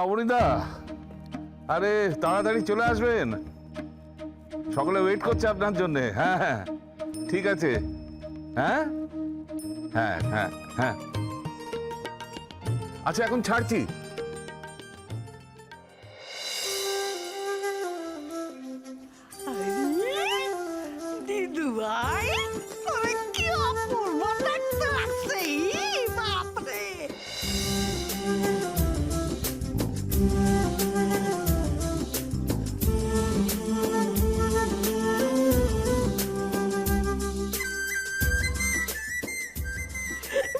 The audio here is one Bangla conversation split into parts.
অবনীদা, আরে তাড়াতাড়ি চলে আসবেন, সকলে ওয়েট করছে আপনার জন্য। হ্যাঁ হ্যাঁ ঠিক আছে। হ্যাঁ হ্যাঁ হ্যাঁ হ্যাঁ আচ্ছা এখন ছাড়ছি। দিদু ভাই, তবে কি অপূর্ব দেখতে লাগছে! বাপরে,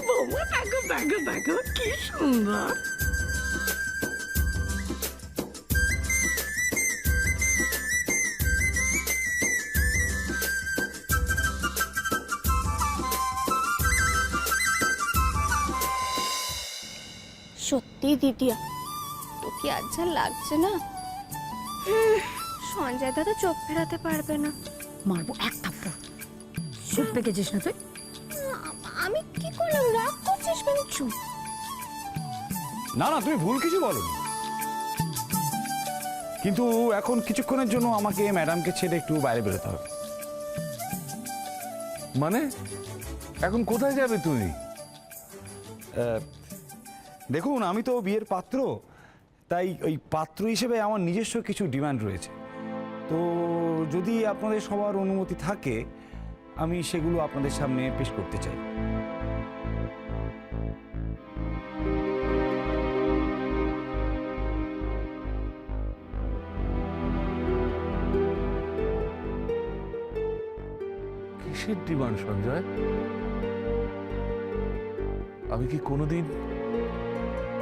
বৌমা দেখো দেখো দেখো কি সুন্দর! সত্যি দিদিয়া, তো কি আজ যা লাগছে না, সঞ্জয় দাদা চোখ ফেরাতে পারবে না। মারবো এক থাপ্পড়। চুপ পেকেছিস না তুই? আমি কি করলাম? রাগ করছিস কেন? চুপ। না না, তুমি ভুল কিছু বলোনি, কিন্তু এখন কিছুক্ষণের জন্য আমাকে ম্যাডামকে ছেড়ে একটু বাইরে বেরোতে হবে। মানে এখন কোথায় যাবে তুমি? দেখুন, আমি তো বিয়ের পাত্র, তাই ওই পাত্র হিসেবে আমার নিজস্ব কিছু ডিমান্ড রয়েছে। তো যদি আপনাদের সবার অনুমতি থাকে, আমি সেগুলো আপনাদের সামনে পেশ করতে চাই। কিসের ডিমান্ড সঞ্জয়? আমি কি কোনোদিন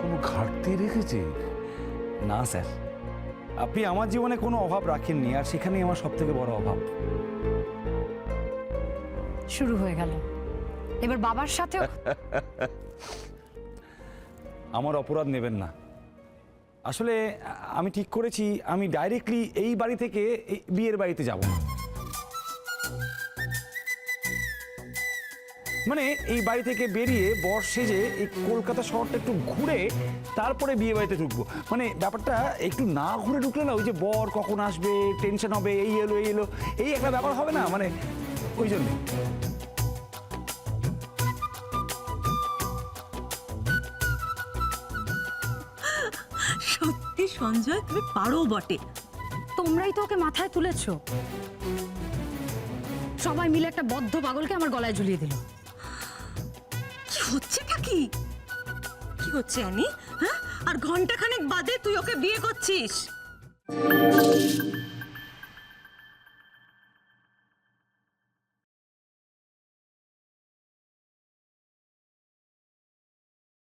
কোনো ঘাটতি রেখেছি? না স্যার, আপনি আমার জীবনে কোনো অভাব রাখেননি, আর সেখানেই আমার সব থেকে বড় অভাব। শুরু হয়ে গেল এবার বাবার সাথে। আমার অপরাধ নেবেন না। আসলে আমি ঠিক করেছি আমি ডাইরেক্টলি এই বাড়ি থেকে এই বিয়ের বাড়িতে যাব না। মানে এই বাড়ি থেকে বেরিয়ে বর সেজে এই কলকাতা শহরটা একটু ঘুরে তারপরে বিয়ে বাড়িতে ঢুকবো। মানে ব্যাপারটা একটু না ঘুরে ঢুকলে না, ওই যে বর কখন আসবে, টেনশন হবে, এই এলো এই এলো, এই একটা ব্যাপার হবে না, মানে ওই জন্যে। সত্যি সঞ্জয়, তুমি পারো বটে। তোমরাই তো ওকে মাথায় তুলেছো। সবাই মিলে একটা বদ্ধ পাগলকে আমার গলায় ঝুলিয়ে দিল। কি হচ্ছেটা কি? কি হচ্ছে অ্যানি? হ্যাঁ, আর ঘন্টাখানেক বাদে তুই ওকে বিয়ে করছিস?